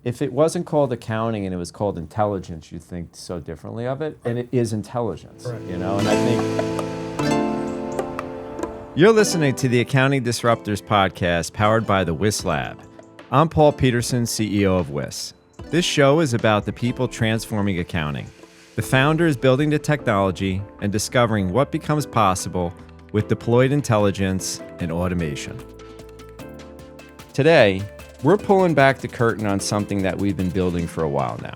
if it wasn't called accounting and it was called intelligence, you'd think so differently of it, and it is intelligence, you know, and I think... You're listening to the Accounting Disruptors podcast powered by the WIS Lab. I'm Paul Peterson, CEO of WIS. This show is about the people transforming accounting, the founders building the technology and discovering what becomes possible with deployed intelligence and automation. Today, we're pulling back the curtain on something that we've been building for a while now.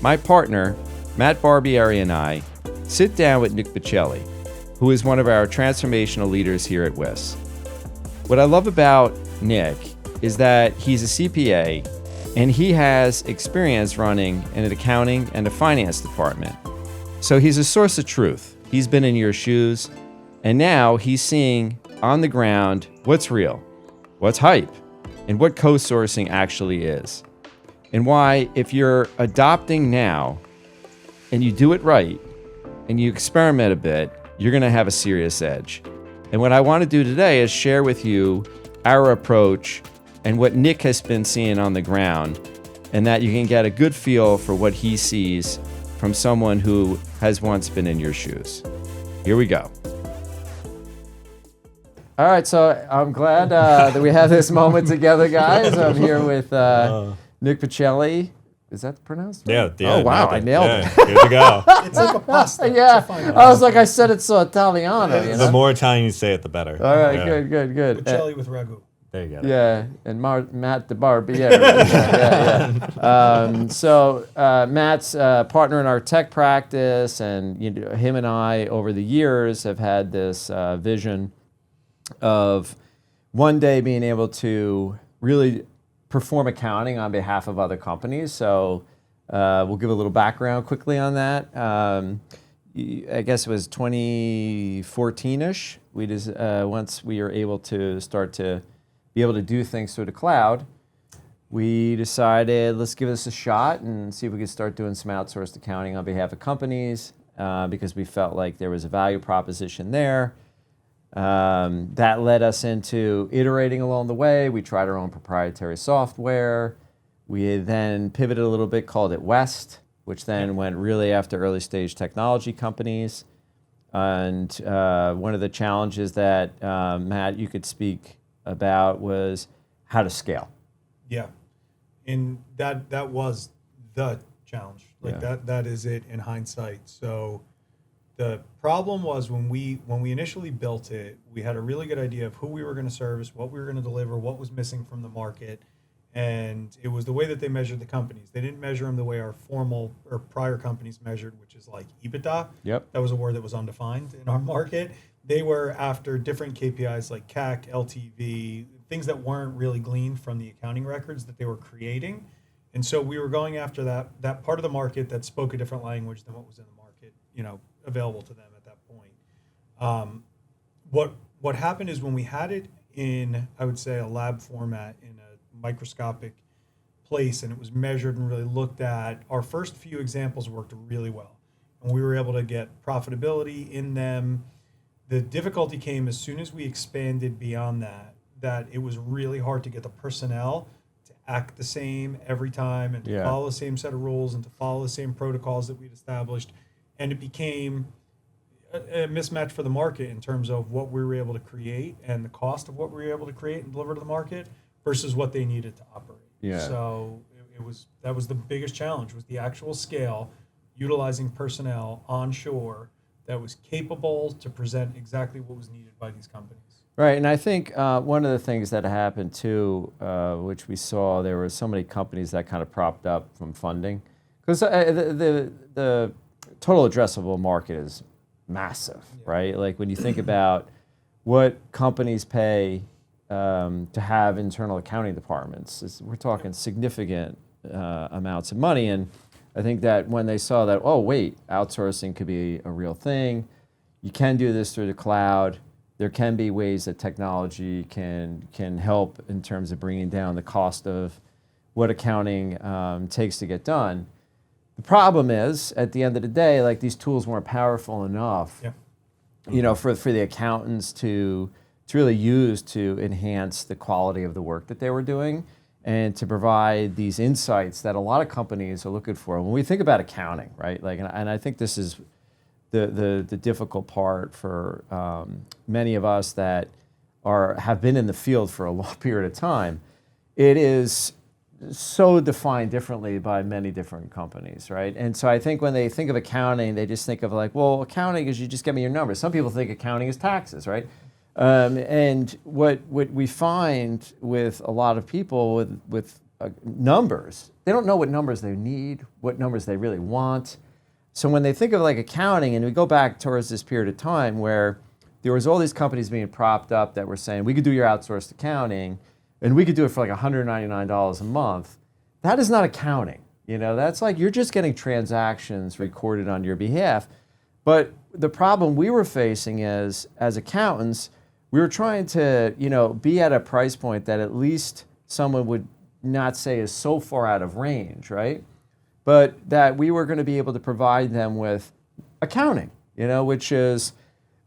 My partner, Matt Barbieri, and I sit down with Nick Buccelli, who is one of our transformational leaders here at WIS. What I love about Nick is that he's a CPA and he has experience running an accounting and a finance department. So he's a source of truth. He's been in your shoes, and now he's seeing on the ground what's real, what's hype, and what co-sourcing actually is. And why, if you're adopting now and you do it right and you experiment a bit, you're gonna have a serious edge. And what I wanna do today is share with you our approach and what Nick has been seeing on the ground, and that you can get a good feel for what he sees from someone who has once been in your shoes. Here we go. All right, so I'm glad that we have this moment together, guys. I'm here with Nick Buccelli. Is that pronounced right? Yeah. Oh, wow, I nailed it. Good to go. It's like a pasta. Yeah, I was like, I said it so Italiano. You know? The more Italian you say it, the better. All right, good. Buccelli with ragu. There you go. Yeah, and Matt the Barbieri. yeah. So Matt's partner in our tech practice, and him and I, over the years, have had this vision of one day being able to really perform accounting on behalf of other companies. So we'll give a little background quickly on that. I guess it was 2014-ish. We just once we were able to start to be able to do things through the cloud, we decided let's give this a shot and see if we could start doing some outsourced accounting on behalf of companies because we felt like there was a value proposition there. That led us into iterating along the way. We tried our own proprietary software. We then pivoted a little bit, called it West, which then went really after early stage technology companies. And one of the challenges that, Matt, you could speak about was how to scale. Yeah, and that was the challenge. That is it in hindsight. So the problem was when we initially built it, we had a really good idea of who we were going to service, what we were going to deliver, what was missing from the market, and it was the way that they measured the companies. They didn't measure them the way our formal or prior companies measured, which is like EBITDA. Yep. That was a word that was undefined in our market. They were after different KPIs like CAC, LTV, things that weren't really gleaned from the accounting records that they were creating. And so we were going after that part of the market that spoke a different language than what was in the market, available to them at that point. What happened is when we had it in, I would say, a lab format in a microscopic place, and it was measured and really looked at, our first few examples worked really well. And we were able to get profitability in them. The difficulty came as soon as we expanded beyond that it was really hard to get the personnel to act the same every time and to follow the same set of rules and to follow the same protocols that we'd established. And it became a mismatch for the market in terms of what we were able to create and the cost of what we were able to create and deliver to the market versus what they needed to operate. Yeah. So that was the biggest challenge, was the actual scale, utilizing personnel onshore that was capable to present exactly what was needed by these companies. Right, and I think one of the things that happened too, which we saw, there were so many companies that kind of propped up from funding, because the total addressable market is massive, right? Like when you think about what companies pay to have internal accounting departments, we're talking significant amounts of money. And I think that when they saw that, oh wait, outsourcing could be a real thing, you can do this through the cloud, there can be ways that technology can help in terms of bringing down the cost of what accounting takes to get done. The problem is, at the end of the day, like these tools weren't powerful enough, for the accountants to really use to enhance the quality of the work that they were doing. and to provide these insights that a lot of companies are looking for. When we think about accounting, right? Like, and I think this is the difficult part for many of us that have been in the field for a long period of time. It is so defined differently by many different companies, right? And so I think when they think of accounting, they just think of like, well, accounting is you just give me your numbers. Some people think accounting is taxes, right? And what we find with a lot of people with numbers, they don't know what numbers they need, what numbers they really want. So when they think of like accounting, and we go back towards this period of time where there was all these companies being propped up that were saying, we could do your outsourced accounting, and we could do it for like $199 a month. That is not accounting. That's like you're just getting transactions recorded on your behalf. But the problem we were facing is, as accountants, we were trying to, be at a price point that at least someone would not say is so far out of range, right? But that we were going to be able to provide them with accounting, which is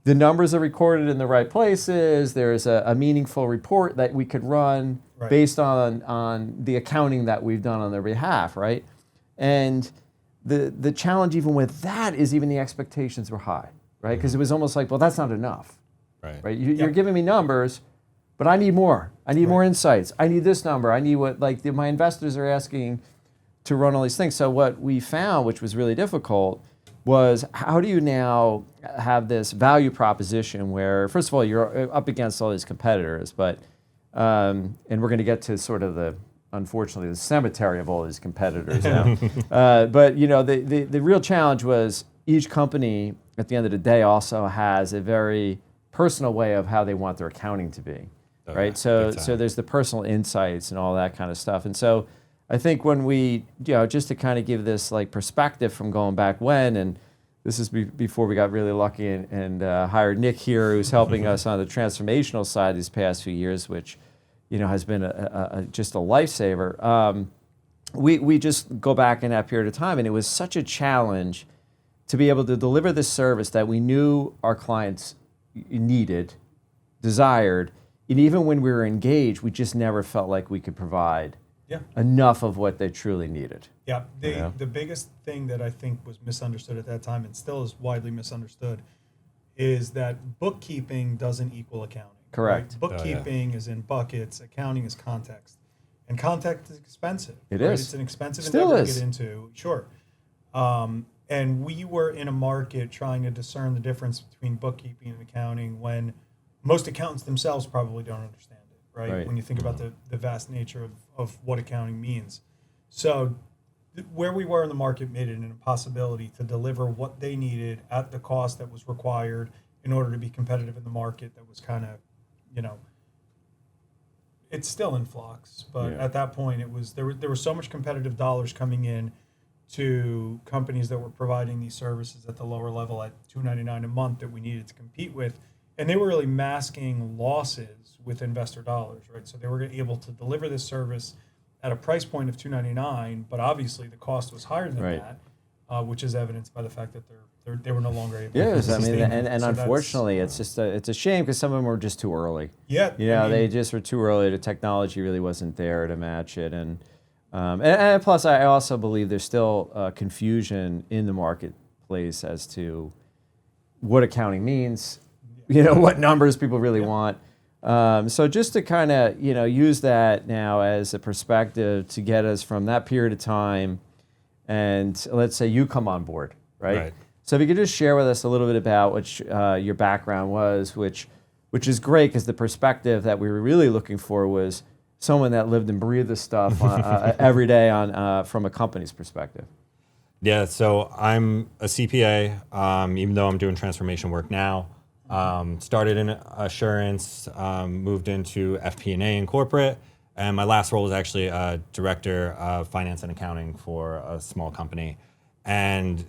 the numbers are recorded in the right places. There's a meaningful report that we could run based on the accounting that we've done on their behalf, right? And the challenge even with that is even the expectations were high, right? Because it was almost like, well, that's not enough. Right? You're giving me numbers, but I need more. I need more insights. I need this number. I need what my investors are asking to run all these things. So what we found, which was really difficult, was how do you now have this value proposition where, first of all, you're up against all these competitors, but and we're going to get to sort of unfortunately, the cemetery of all these competitors now. But the real challenge was each company at the end of the day also has a very personal way of how they want their accounting to be, right? So there's the personal insights and all that kind of stuff. And so I think when we, just to kind of give this like perspective from going back when, and this is before we got really lucky and hired Nick here, who's helping us on the transformational side these past few years, which, has been just a lifesaver. We just go back in that period of time, and it was such a challenge to be able to deliver this service that we knew our clients needed, desired, and even when we were engaged, we just never felt like we could provide enough of what they truly needed. Yeah, the biggest thing that I think was misunderstood at that time, and still is widely misunderstood, is that bookkeeping doesn't equal accounting. Correct. Right? Bookkeeping is in buckets, accounting is context. And context is expensive. It is. It's an expensive Still endeavor is. to get into. Sure. And we were in a market trying to discern the difference between bookkeeping and accounting when most accountants themselves probably don't understand it, right? When you think about the vast nature of what accounting means. So where we were in the market made it an impossibility to deliver what they needed at the cost that was required in order to be competitive in the market that was kind of, it's still in flux. But at that point, it was there was so much competitive dollars coming in to companies that were providing these services at the lower level at $299 a month that we needed to compete with. And they were really masking losses with investor dollars, right? So they were able to deliver this service at a price point of $299, but obviously the cost was higher than that, which is evidenced by the fact that they were no longer able to sustain it. And so unfortunately, it's a shame because some of them were just too early. Yeah. They just were too early. The technology really wasn't there to match it. And plus, I also believe there's still confusion in the marketplace as to what accounting means, what numbers people really want. So just to kind of, use that now as a perspective to get us from that period of time, and let's say you come on board, right? So if you could just share with us a little bit about what your background was, which is great because the perspective that we were really looking for was someone that lived and breathed this stuff every day from a company's perspective. Yeah, so I'm a CPA, even though I'm doing transformation work now. Started in assurance, moved into FP&A and corporate, and my last role was actually a director of finance and accounting for a small company. And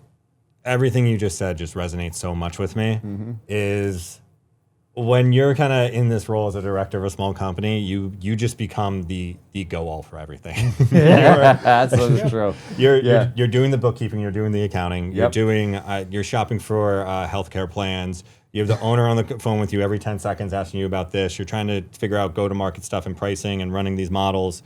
everything you just said just resonates so much with me, is when you're kind of in this role as a director of a small company, you just become the go-all for everything. That's true. You're doing the bookkeeping, you're doing the accounting, you're shopping for healthcare plans. You have the owner on the phone with you every 10 seconds asking you about this. You're trying to figure out go-to-market stuff and pricing and running these models.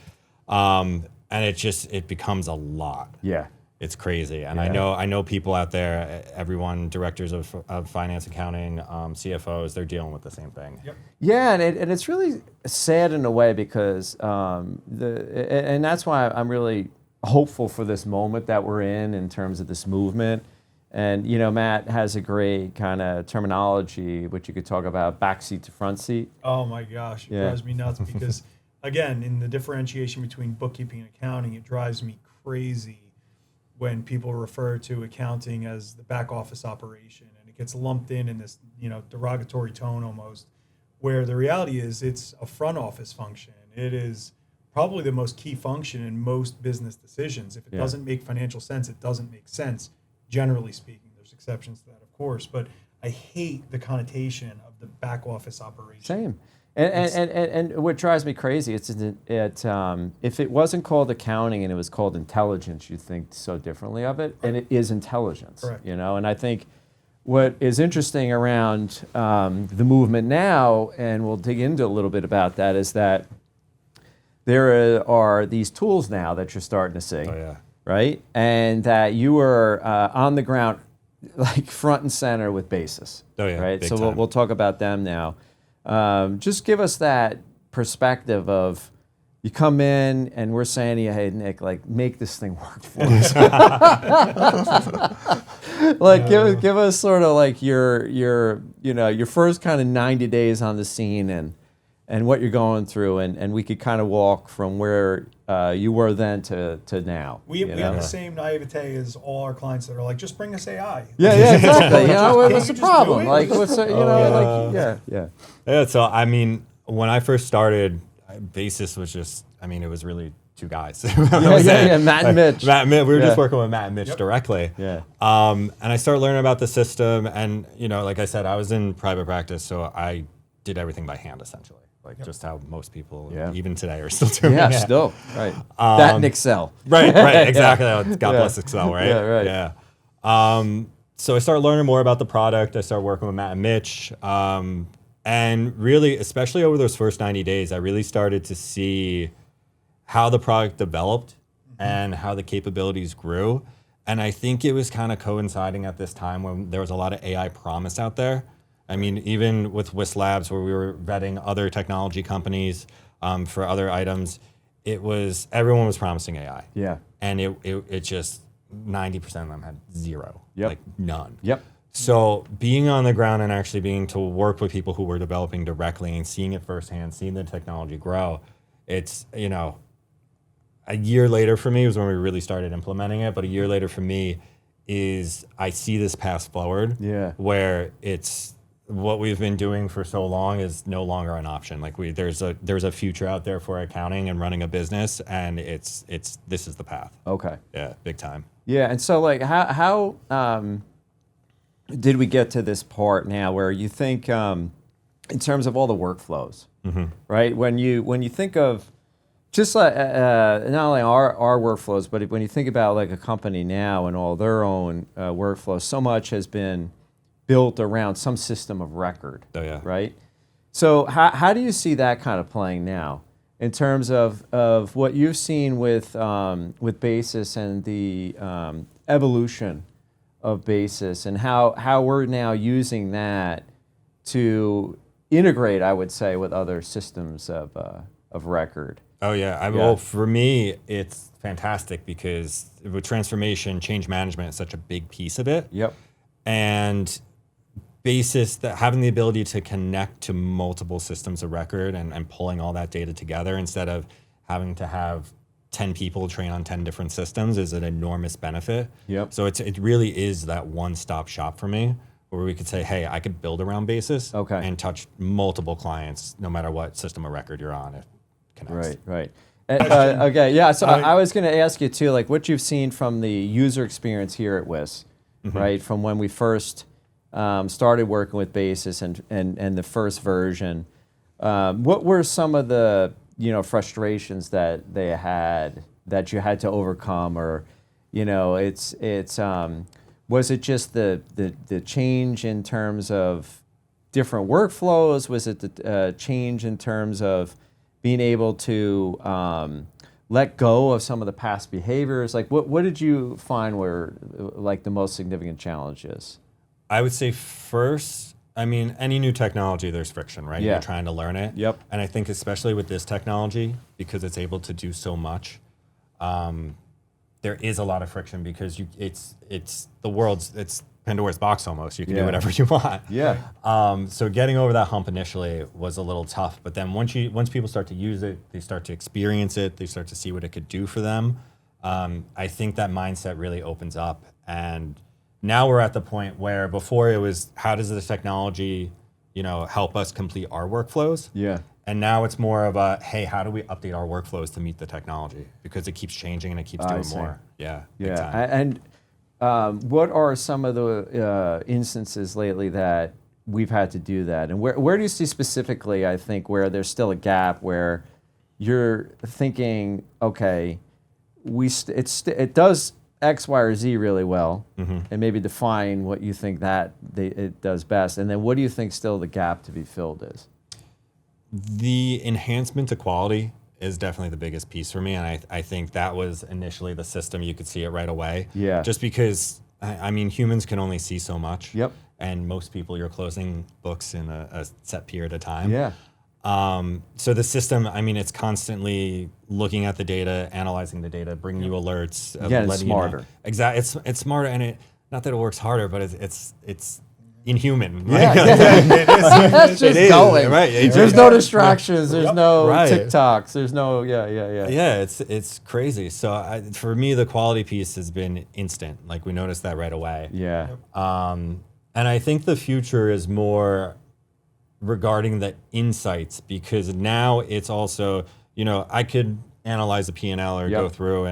And it becomes a lot. Yeah. It's crazy. And Yeah. I know people out there, everyone, directors of finance, accounting, CFOs, they're dealing with the same thing. Yep. Yeah, and it's really sad in a way because and that's why I'm really hopeful for this moment that we're in terms of this movement. And Matt has a great kind of terminology, which you could talk about backseat to front seat. Oh my gosh, it drives me nuts because, again, in the differentiation between bookkeeping and accounting, it drives me crazy when people refer to accounting as the back office operation, and it gets lumped in this derogatory tone almost, where the reality is it's a front office function. It is probably the most key function in most business decisions. If it doesn't make financial sense, it doesn't make sense. Generally speaking, there's exceptions to that, of course, but I hate the connotation of the back office operation. Same. And what drives me crazy, if it wasn't called accounting and it was called intelligence, you'd think so differently of it, and it is intelligence. Correct. And I think what is interesting around the movement now, and we'll dig into a little bit about that, is that there are these tools now that you're starting to see. Oh, yeah. Right? And that you were on the ground, like front and center with Basis. Oh, yeah. Right? Big So time. we'll talk about them now. Just give us that perspective of you come in and we're saying to you, hey, Nick, like, make this thing work for us. Like, give us sort of like your first kind of 90 days on the scene and what you're going through, and we could kind of walk from where you were then to now. We have the same naivete as all our clients that are like, just bring us AI. Yeah, exactly. What's the just problem? do it? Like, what's the, yeah. Yeah, so I mean, when I first started, Basis was just, it was really two guys. Matt and Mitch. We were just working with Matt and Mitch directly. Yeah. And I started learning about the system, and like I said, I was in private practice, so I did everything by hand essentially. Like just how most people, even today, are still doing it. Still, right. That and Excel. Right, exactly. God bless Excel, right? Yeah, right. Yeah. So I started learning more about the product. I started working with Matt and Mitch. And really, especially over those first 90 days, I really started to see how the product developed and how the capabilities grew. And I think it was kind of coinciding at this time when there was a lot of AI promise out there. Even with WIS Labs, where we were vetting other technology companies for other items, everyone was promising AI. Yeah. And it just 90% of them had zero, like none. Yep. So being on the ground and actually being to work with people who were developing directly and seeing it firsthand, seeing the technology grow, it's, a year later for me was when we really started implementing it. But a year later for me is I see this path forward where it's what we've been doing for so long is no longer an option. Like there's a future out there for accounting and running a business, and this is the path. Okay. Yeah, big time. Yeah, and so like how did we get to this part now where you think in terms of all the workflows, right? When you think of just like not only our workflows, but when you think about like a company now and all their own workflows, so much has been built around some system of record. Oh yeah. Right. So how do you see that kind of playing now in terms of what you've seen with Basis and the evolution of Basis and how we're now using that to integrate, I would say, with other systems of record? Oh yeah. Well, for me, it's fantastic because with transformation, change management is such a big piece of it. Yep. And Basis, that having the ability to connect to multiple systems of record and pulling all that data together instead of having to have 10 people train on 10 different systems is an enormous benefit. Yep. So it really is that one-stop shop for me where we could say, hey, I could build around Basis and touch multiple clients no matter what system of record you're on. It connects. Right. Okay, yeah, so I was going to ask you too, like what you've seen from the user experience here at WIS, right? From when we first started working with Basis and the first version. What were some of the frustrations that they had that you had to overcome, or it's was it just the change in terms of different workflows? Was it the change in terms of being able to let go of some of the past behaviors? Like, what did you find were like the most significant challenges? I would say first, I mean, any new technology, there's friction, right? Yeah. You're trying to learn it. Yep. And I think especially with this technology, because it's able to do so much, there is a lot of friction because it's Pandora's box almost. You can do whatever you want. Yeah. So getting over that hump initially was a little tough, but then once people start to use it, they start to experience it, they start to see what it could do for them. I think that mindset really opens up, and now we're at the point where before it was how does this technology, help us complete our workflows? Yeah. And now it's more of a, hey, how do we update our workflows to meet the technology? Because it keeps changing and it keeps doing more. Yeah. big time. And what are some of the instances lately that we've had to do that? And where do you see specifically, I think, where there's still a gap where you're thinking, okay, it does X, Y, or Z really well, and maybe define what you think it does best. And then what do you think still the gap to be filled is? The enhancement to quality is definitely the biggest piece for me, and I think that was initially the system. You could see it right away. Yeah. Just because, I mean, humans can only see so much. Yep. And most people, you're closing books in a set period of time. Yeah. So the system, I mean, it's constantly looking at the data, analyzing the data, bringing you alerts. Yeah, it's smarter. Exactly. It's smarter, and not that it works harder, but it's inhuman. Yeah, it's just is, going. right. There's no distractions. There's no Right. TikToks. There's no, yeah. Yeah, it's crazy. So for me, the quality piece has been instant. Like we noticed that right away. Yeah. And I think the future is more regarding the insights, because now it's also, I could analyze a P&L or go through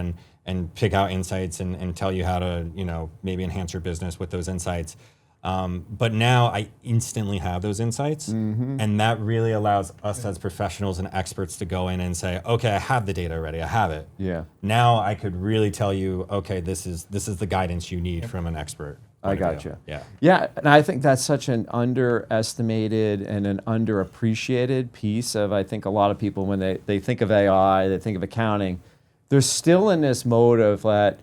and pick out insights and tell you how to, maybe enhance your business with those insights. But now I instantly have those insights, and that really allows us as professionals and experts to go in and say, okay, I have the data already. I have it. Yeah. Now I could really tell you, okay, this is the guidance you need from an expert. I got you. Yeah. Yeah, and I think that's such an underestimated and an underappreciated piece of, I think, a lot of people when they think of AI, they think of accounting, they're still in this mode of that,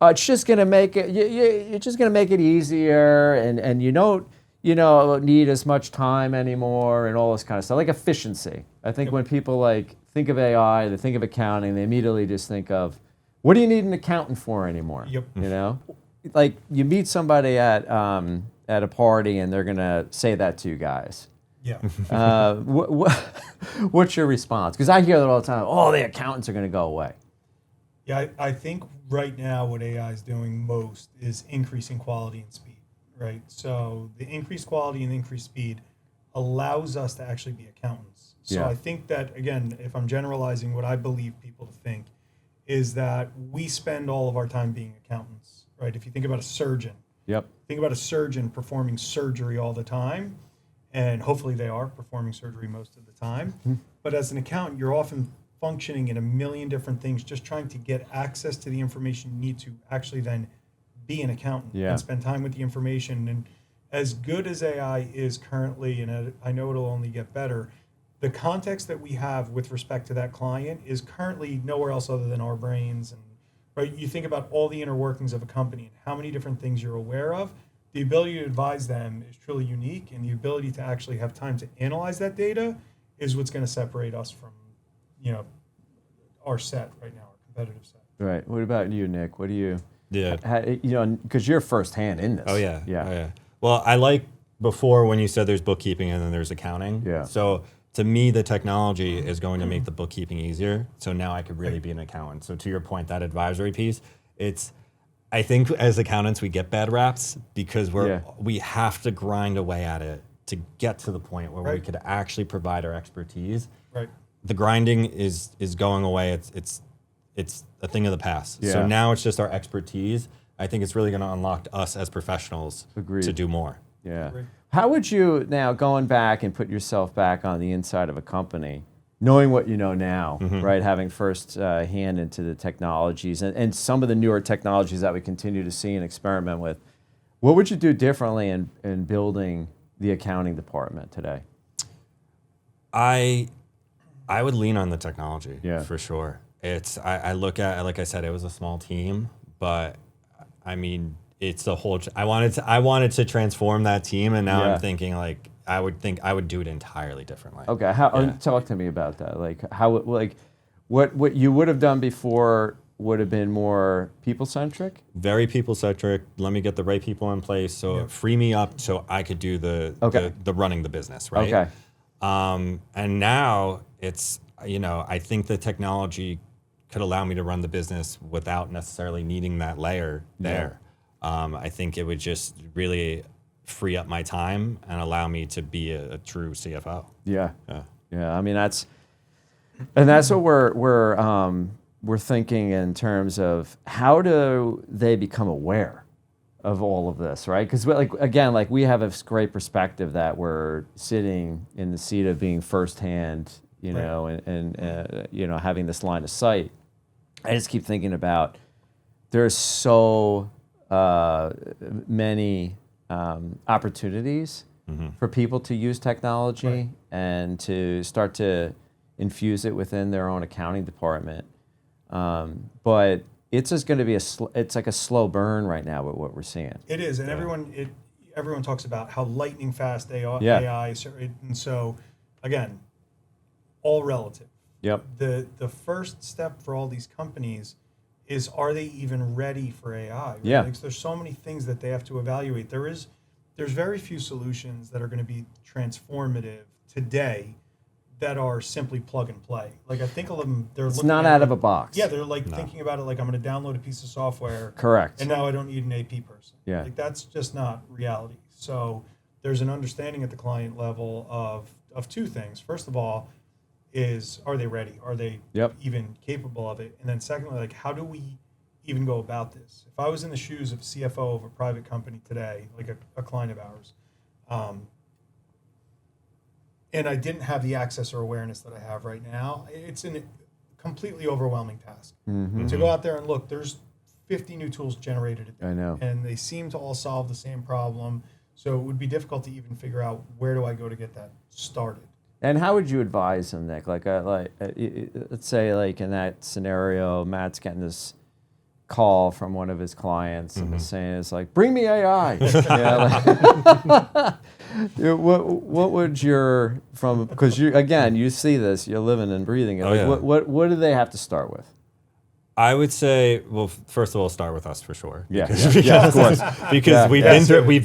it's just going to make it, you're just going to make it easier, and you don't, need as much time anymore and all this kind of stuff, like efficiency. I think when people think of AI, they think of accounting, they immediately just think of, what do you need an accountant for anymore? Yep. Like you meet somebody at a party and they're gonna say that to you guys. Yeah. What's your response? Because I hear that all the time. Oh, the accountants are gonna go away. Yeah, I think right now what AI is doing most is increasing quality and speed, right? So the increased quality and increased speed allows us to actually be accountants. So I think that, again, if I'm generalizing, what I believe people to think is that we spend all of our time being accountants, right? If you think about a surgeon, think about a surgeon performing surgery all the time, and hopefully they are performing surgery most of the time. But as an accountant, you're often functioning in a million different things, just trying to get access to the information you need to actually then be an accountant and spend time with the information. And as good as AI is currently, and I know it'll only get better, the context that we have with respect to that client is currently nowhere else other than our brains. And right, you think about all the inner workings of a company and how many different things you're aware of. The ability to advise them is truly unique, and the ability to actually have time to analyze that data is what's going to separate us from, our set right now, our competitive set. Right. What about you, Nick? What do you? Yeah. Because you're firsthand in this. Oh yeah. Yeah. Oh, yeah. Well, I like before when you said there's bookkeeping and then there's accounting. Yeah. So to me, the technology is going to make the bookkeeping easier. So now I could really be an accountant. So to your point, that advisory piece, I think as accountants, we get bad raps because we have to grind away at it to get to the point where we could actually provide our expertise. Right. The grinding is going away. It's a thing of the past. Yeah. So now it's just our expertise. I think it's really going to unlock us as professionals to do more. Yeah. Agreed. How would you now, going back and put yourself back on the inside of a company, knowing what you know now, right, having first hand into the technologies and some of the newer technologies that we continue to see and experiment with, what would you do differently in building the accounting department today? I would lean on the technology for sure. I look at, like I said, it was a small team, but I mean, it's a whole, I wanted to transform that team, and now I'm thinking like, I would do it entirely differently. Okay, talk to me about that. Like what you would have done before would have been more people-centric? Very people-centric. Let me get the right people in place, so free me up so I could do the running the business, right? Okay. And now it's, I think the technology could allow me to run the business without necessarily needing that layer there. I think it would just really free up my time and allow me to be a true CFO. Yeah. I mean, that's what we're thinking in terms of how do they become aware of all of this, right? Because we have a great perspective that we're sitting in the seat of being firsthand, and having this line of sight. I just keep thinking about there's so many opportunities for people to use technology and to start to infuse it within their own accounting department. But it's just going to be it's like a slow burn right now with what we're seeing. It is, and everyone talks about how lightning fast AI and so again, all relative. Yep. The first step for all these companies is, are they even ready for AI? Right? Yeah. Like, there's so many things that they have to evaluate. There's very few solutions that are going to be transformative today that are simply plug and play. Like, I think of them, it's not out of a box. Yeah, they're thinking about it like, I'm going to download a piece of software. Correct. And now I don't need an AP person. Yeah. Like, that's just not reality. So there's an understanding at the client level of two things. First of all, are they ready? Are they even capable of it? And then secondly, like, how do we even go about this? If I was in the shoes of a CFO of a private company today, like a client of ours, and I didn't have the access or awareness that I have right now, it's a completely overwhelming task. To go out there and look, there's 50 new tools generated a day. I know. And they seem to all solve the same problem. So it would be difficult to even figure out, where do I go to get that started? And how would you advise them, Nick? Let's say, like, in that scenario, Matt's getting this call from one of his clients and saying, it's like, bring me AI. What would because you see this, you're living and breathing it. What do they have to start with? I would say, well, first of all, start with us for sure. Because of course. Because we've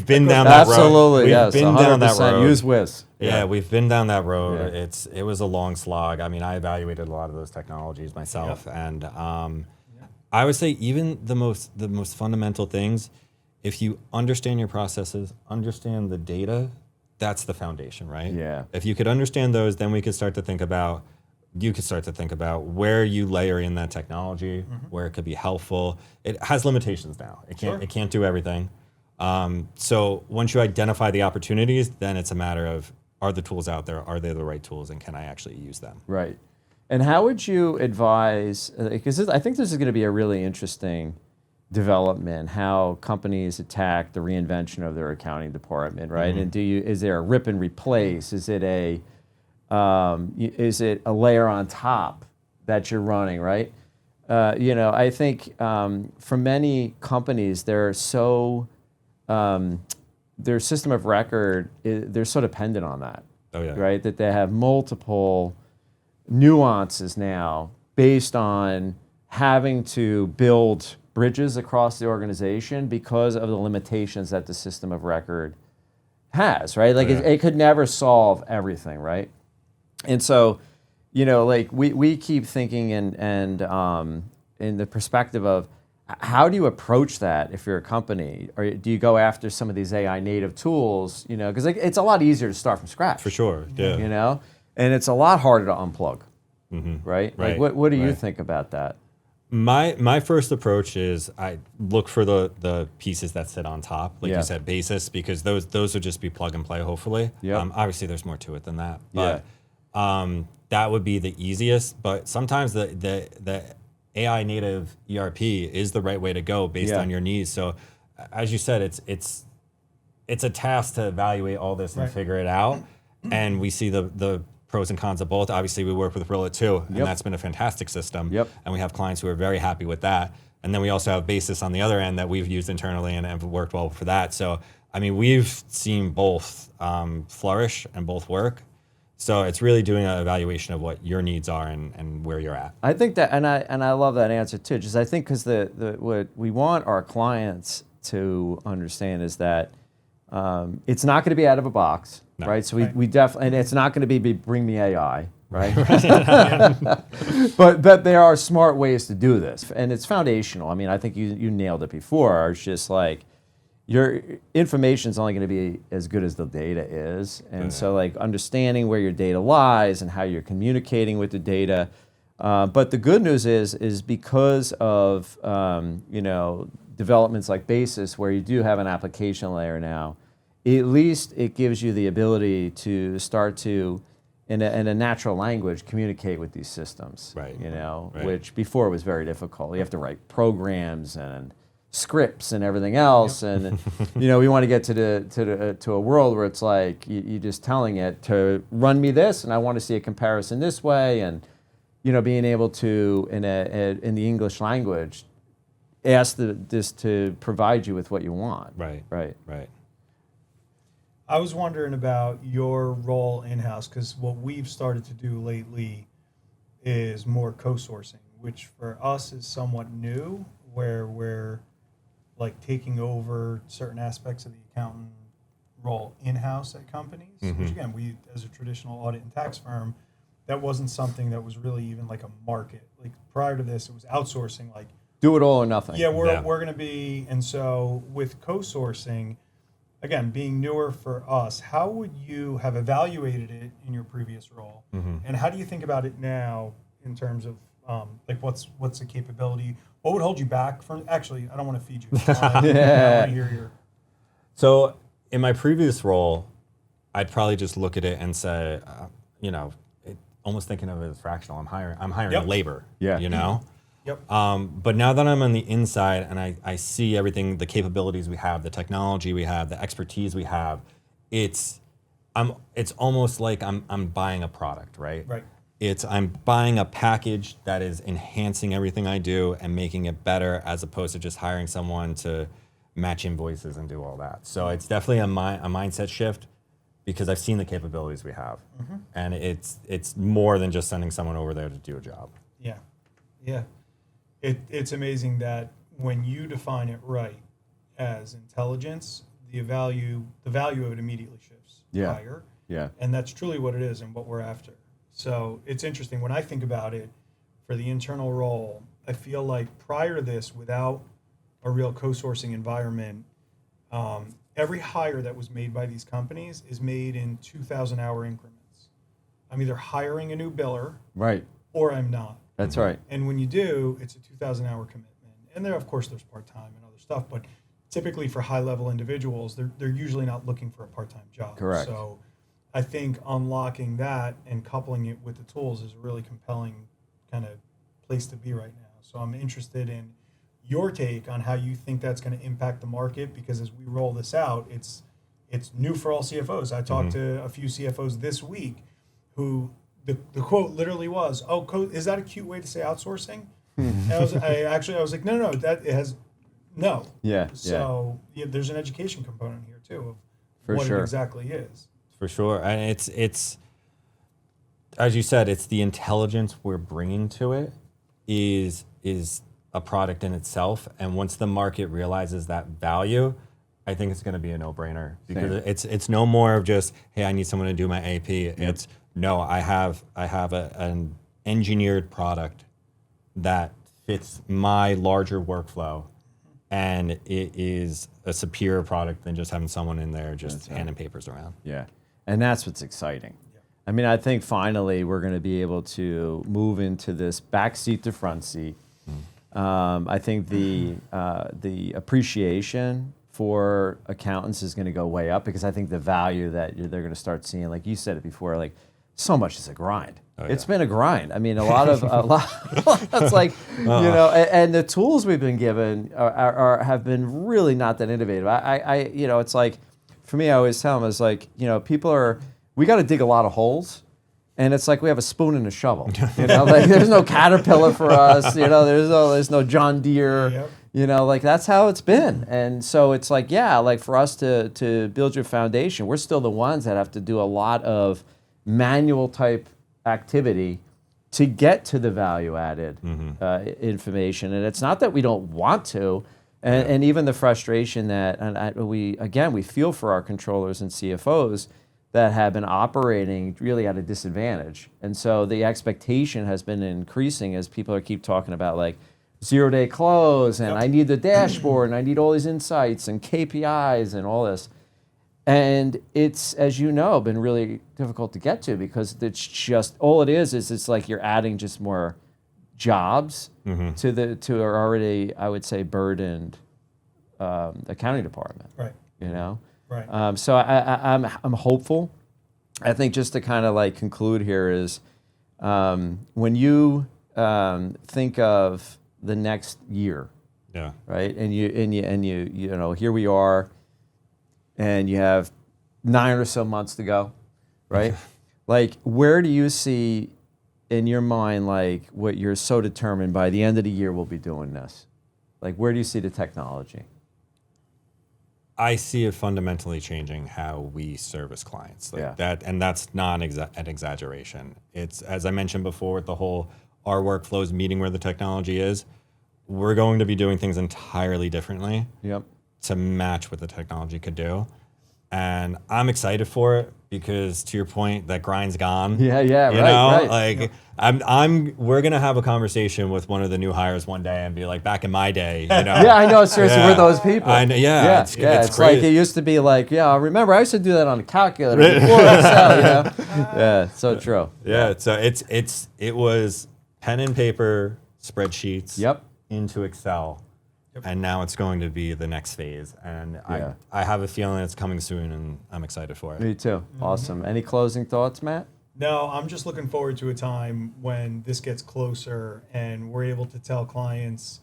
been down that road. Absolutely, yes. We've been down that road. Use Wiz. Yeah, we've been down that road. It was a long slog. I mean, I evaluated a lot of those technologies myself, and I would say even the most fundamental things, if you understand your processes, understand the data, that's the foundation, right? Yeah. If you could understand those, then you could start to think about where you layer in that technology, where it could be helpful. It has limitations now. It can't do everything. So once you identify the opportunities, then it's a matter of, are the tools out there? Are they the right tools? And can I actually use them? Right. And how would you advise, because I think this is going to be a really interesting development, how companies attack the reinvention of their accounting department, right? And is there a rip and replace? Is it a layer on top that you're running, right? I think for many companies, their system of record, they're so dependent on that, right? That they have multiple nuances now based on having to build bridges across the organization because of the limitations that the system of record has, right? Like it could never solve everything, right? And so, we keep thinking and in the perspective of, how do you approach that if you're a company? Or do you go after some of these AI native tools, because it's a lot easier to start from scratch. For sure, yeah. And it's a lot harder to unplug, right? Like, what do you think about that? My first approach is, I look for the pieces that sit on top, like you said, basis, because those would just be plug and play, hopefully. Obviously, there's more to it than that. But that would be the easiest. But sometimes the AI native ERP is the right way to go based on your needs. So, as you said, it's a task to evaluate all this and figure it out. And we see the pros and cons of both. Obviously, we work with Rilla too, and Yep. that's been a fantastic system. Yep. And we have clients who are very happy with that. And then we also have Basis on the other end that we've used internally and have worked well for that. So, I mean, we've seen both flourish and both work. So it's really doing an evaluation of what your needs are and where you're at. I think that, and I love that answer too. Just I think because what we want our clients to understand is that it's not going to be out of a box, No. right? So Right. we definitely, and it's not going to be bring me AI, right? but there are smart ways to do this, and it's foundational. I mean, I think you nailed it before. It's just like your information is only going to be as good as the data is, and so like understanding where your data lies and how you're communicating with the data. But the good news is because of developments like Basis, where you do have an application layer now, at least it gives you the ability to start to, in a natural language, communicate with these systems. Right. Right. Which before was very difficult. You have to write programs and scripts and everything else, and we want to get to a world where it's like you just telling it to run me this, and I want to see a comparison this way, and being able to in the English language ask this to provide you with what you want. Right. Right. I was wondering about your role in-house, because what we've started to do lately is more co-sourcing, which for us is somewhat new, where we're like taking over certain aspects of the accountant role in-house at companies, which again, we, as a traditional audit and tax firm, that wasn't something that was really even like a market. Like prior to this, it was outsourcing, like, Do it all or nothing. yeah, we're going to be, and so with co-sourcing, again, being newer for us, how would you have evaluated it in your previous role? And how do you think about it now in terms of like what's the capability? What would hold you back from, actually, I don't want to feed you. I want to hear your. So in my previous role, I'd probably just look at it and say, almost thinking of it as fractional. I'm hiring Yep. labor. Yeah. Yep. But now that I'm on the inside and I see everything, the capabilities we have, the technology we have, the expertise we have, it's almost like I'm buying a product, right? Right. I'm buying a package that is enhancing everything I do and making it better, as opposed to just hiring someone to match invoices and do all that. So it's definitely a mindset shift, because I've seen the capabilities we have, and it's more than just sending someone over there to do a job. Yeah. It's amazing that when you define it right as intelligence, the value of it immediately shifts higher. Yeah. And that's truly what it is and what we're after. So it's interesting when I think about it for the internal role. I feel like prior to this, without a real co-sourcing environment, every hire that was made by these companies is made in 2,000-hour increments. I'm either hiring a new biller, Right. or I'm not. That's right. And when you do, it's a 2,000-hour commitment. And there, of course, there's part-time and other stuff, but typically for high-level individuals, they're usually not looking for a part-time job. Correct. So I think unlocking that and coupling it with the tools is a really compelling kind of place to be right now. So I'm interested in your take on how you think that's going to impact the market, because as we roll this out, it's new for all CFOs. I talked to a few CFOs this week who the quote literally was, is that a cute way to say outsourcing? And I was like, no, that it has, no. Yeah. So there's an education component here too of For what sure. it exactly is. For sure, and it's as you said, it's the intelligence we're bringing to it is a product in itself, and once the market realizes that value, I think it's going to be a no-brainer, because it's no more of just, hey, I need someone to do my AP. It's no, I have an engineered product that fits my larger workflow, and it is a superior product than just having someone in there just handing papers around. Yeah. And that's what's exciting. I mean, I think finally we're going to be able to move into this back seat to front seat. I think the appreciation for accountants is going to go way up, because I think the value that they're going to start seeing, like you said it before, like so much is a grind. It's been a grind. I mean, a lot. It's like and the tools we've been given have been really not that innovative. It's like, for me, I always tell them, it's like, we got to dig a lot of holes And it's like we have a spoon and a shovel. You know, like there's no Caterpillar for us. You know, there's no John Deere. Yep. You know, like that's how it's been. And so it's like, yeah, like for us to build your foundation, we're still the ones that have to do a lot of manual type activity to get to the value added information. And it's not that we don't want to. And even the frustration that we feel for our controllers and CFOs that have been operating really at a disadvantage. And so the expectation has been increasing as people keep talking about like 0-day close and I need the dashboard and I need all these insights and KPIs and all this. And it's, as you know, been really difficult to get to because it's just, all it is it's like you're adding just more jobs to our already, I would say, burdened accounting department. Right. You know? Right. So I'm hopeful. I think just to kind of like conclude here is when you think of the next year, right, and you know, here we are, and you have 9 or so months to go, right? Like, where do you see in your mind like what you're so determined by the end of the year we'll be doing this? Like, where do you see the technology? I see it fundamentally changing how we service clients like that. And that's not an exaggeration. It's, as I mentioned before, with the whole our workflows meeting where the technology is, we're going to be doing things entirely differently to match what the technology could do. And I'm excited for it because, to your point, that grind's gone. Yeah, you know? right. Like, we're gonna have a conversation with one of the new hires one day and be like, back in my day, you know. Yeah, I know. Seriously, we're those people. I know, It's great. like it used to be like, I remember I used to do that on a calculator before Excel, you know. Yeah, so true. Yeah, so it was pen and paper spreadsheets into Excel. And now it's going to be the next phase. And I have a feeling it's coming soon, and I'm excited for it. Me too. Awesome. Any closing thoughts, Matt? No, I'm just looking forward to a time when this gets closer and we're able to tell clients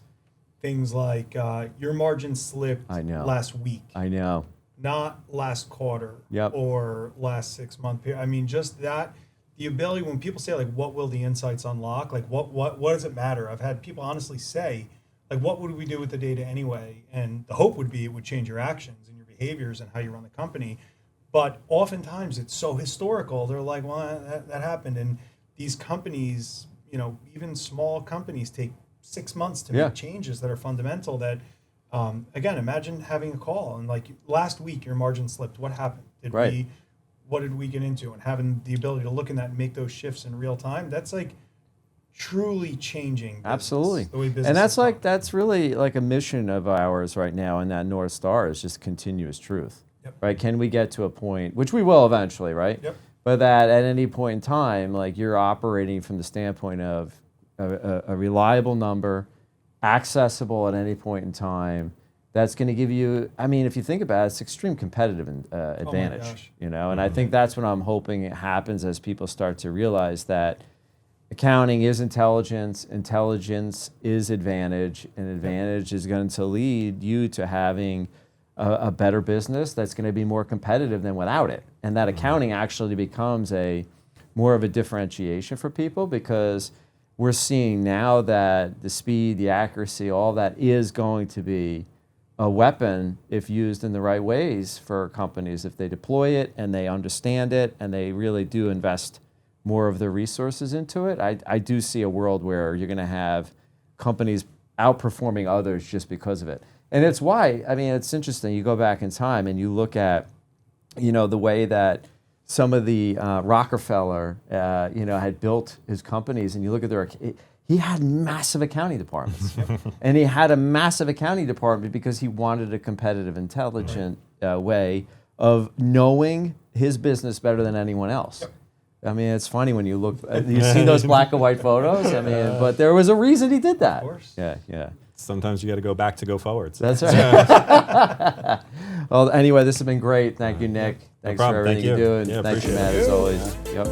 things like your margin slipped last week. I know. Not last quarter or last 6 month period. I mean, just that, the ability when people say like, what will the insights unlock? Like what does it matter? I've had people honestly say, like, what would we do with the data anyway? And the hope would be it would change your actions and your behaviors and how you run the company. But oftentimes it's so historical. They're like, well, that happened. And these companies, you know, even small companies take 6 months to make changes that are fundamental that, again, imagine having a call and like last week your margin slipped. What happened? What did we get into? And having the ability to look in that and make those shifts in real time, that's like truly changing business, absolutely the way business and that's is like done. that's really like a mission of ours right now, and that North Star is just continuous truth. Right? Can we get to a point, which we will eventually, right? But that at any point in time, like you're operating from the standpoint of a reliable number, accessible at any point in time, that's going to give you, I mean, if you think about it, it's extreme competitive advantage, you know? And I think that's what I'm hoping it happens as people start to realize that accounting is intelligence, intelligence is advantage, and advantage is going to lead you to having a better business that's going to be more competitive than without it. And that accounting actually becomes more of a differentiation for people, because we're seeing now that the speed, the accuracy, all that is going to be a weapon if used in the right ways for companies, if they deploy it and they understand it and they really do invest more of their resources into it. I do see a world where you're going to have companies outperforming others just because of it. And it's why, I mean, it's interesting. You go back in time and you look at, you know, the way that some of the Rockefeller, you know, had built his companies, and you look at he had massive accounting departments. And he had a massive accounting department because he wanted a competitive, intelligent way of knowing his business better than anyone else. I mean, it's funny when you look, you've seen those black and white photos. I mean, but there was a reason he did that. Of course. Yeah. Sometimes you got to go back to go forwards. That's right. Well, anyway, this has been great. Thank you, Nick. Thanks for everything you do. And thank you, Matt, as always. Yep.